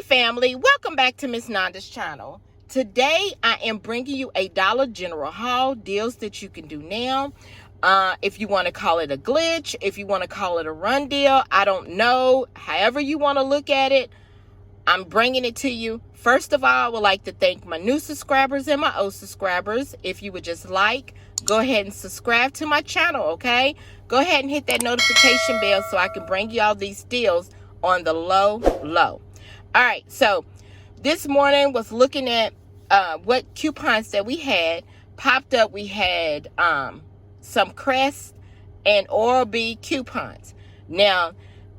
family, welcome back to Miss Nanda's channel. Today I am bringing you a Dollar General haul, deals that you can do now. If you want to call it a glitch, if you want to call it a run deal, I don't know. However you want to look at it, I'm bringing it to you. First of all, I would like to thank my new subscribers and my old subscribers. If you would just go ahead and subscribe to my channel, okay? Go ahead and hit that notification bell so I can bring you all these deals on the low. All right, so this morning was looking at what coupons that we had. Popped up, we had some Crest and Oral-B coupons. Now,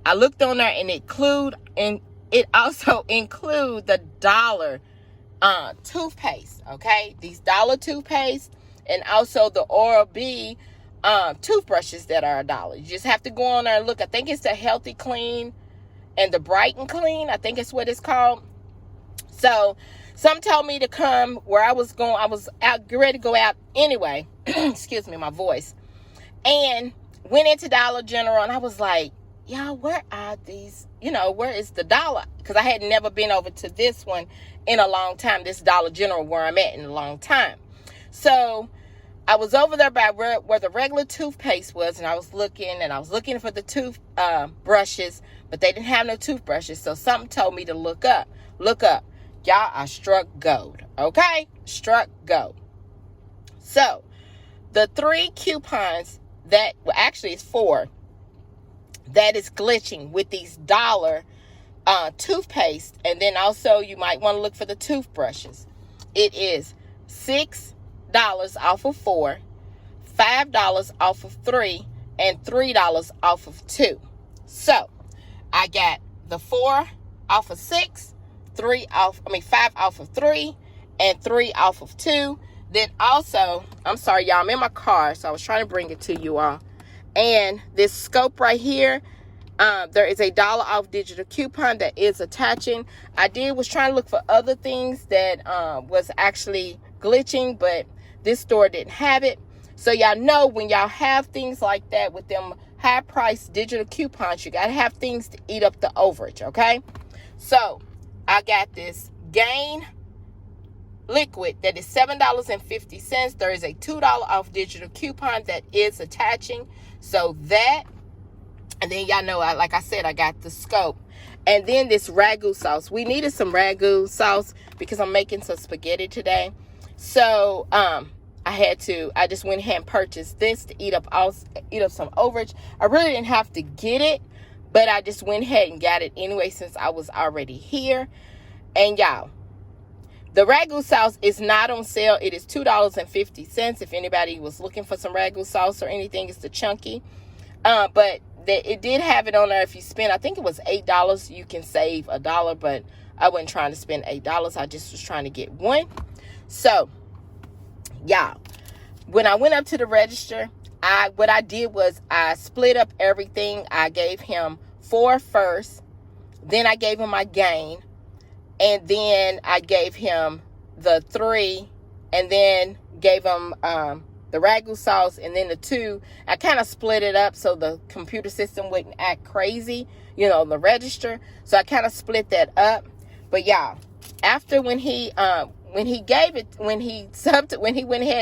I looked on there and it also include the dollar toothpaste, okay? These dollar toothpaste and also the Oral-B toothbrushes that are $1. You just have to go on there and look. I think it's the Healthy Clean and the Bright and Clean. I think it's what it's called. So some told me to come where I was going. I was out, ready to go out anyway. Excuse me, my voice. And went into Dollar General and I was like, y'all, where are these? You know, where is the dollar? Because I had never been over to this one in a long time. This Dollar General where I'm at in a long time. So I was over there by where the regular toothpaste was, and I was looking for the toothbrushes, but they didn't have no toothbrushes. So something told me to look up. Y'all, I struck gold. Okay? Struck gold. So the 3 coupons that, well, actually it's 4, that is glitching with these dollar toothpaste. And then also you might want to look for the toothbrushes. It is $6 off of 4, $5 off of 3, and $3 off of 2. So I got the 4 off of 6, 5 off of 3, and 3 off of 2. Then also, I'm sorry y'all, I'm in my car, so I was trying to bring it to you all. And this scope right here, there is a $1 off digital coupon that is attaching. I was trying to look for other things that was actually glitching, but this store didn't have it. So y'all know when y'all have things like that with them high price digital coupons, you got to have things to eat up the overage, okay? So I got this Gain liquid that is $7.50. There is a $2 off digital coupon that is attaching. So that, and then y'all know, like I said, I got the scope. And then this ragu sauce. We needed some ragu sauce because I'm making some spaghetti today. So I just went ahead and purchased this to eat up some overage. I really didn't have to get it, but I just went ahead and got it anyway since I was already here. And y'all, the ragu sauce is not on sale. It is $2.50. If anybody was looking for some ragu sauce or anything, it's the chunky. But it did have it on there. If you spend, I think it was $8, you can save $1. But I wasn't trying to spend $8. I just was trying to get one. So, y'all, when I went up to the register, what I did was I split up everything. I gave him 4 first. Then I gave him my Gain. And then I gave him the 3, and then gave him the ragu sauce, and then the 2. I kind of split it up so the computer system wouldn't act crazy, you know, the register. So I kind of split that up. But y'all, after when he went ahead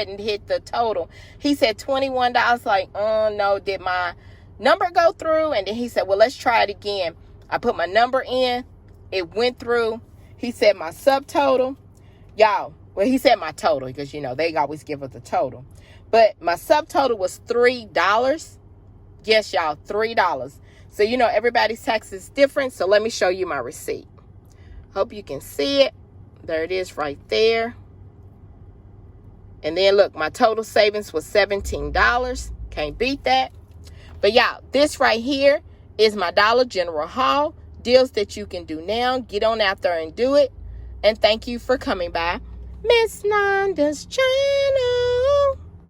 and hit the total, he said $21. Like, oh no, did my number go through? And then he said, well, let's try it again. I put my number in, it went through. He said my subtotal, y'all, well, he said my total because, you know, they always give us the total. But my subtotal was $3. Yes, y'all, $3. So, you know, everybody's tax is different. So let me show you my receipt. Hope you can see it. There it is right there. And then, look, my total savings was $17. Can't beat that. But, y'all, this right here is my Dollar General haul. Deals that you can do now. Get on out there and do it. And thank you for coming by Miss Nanda's channel.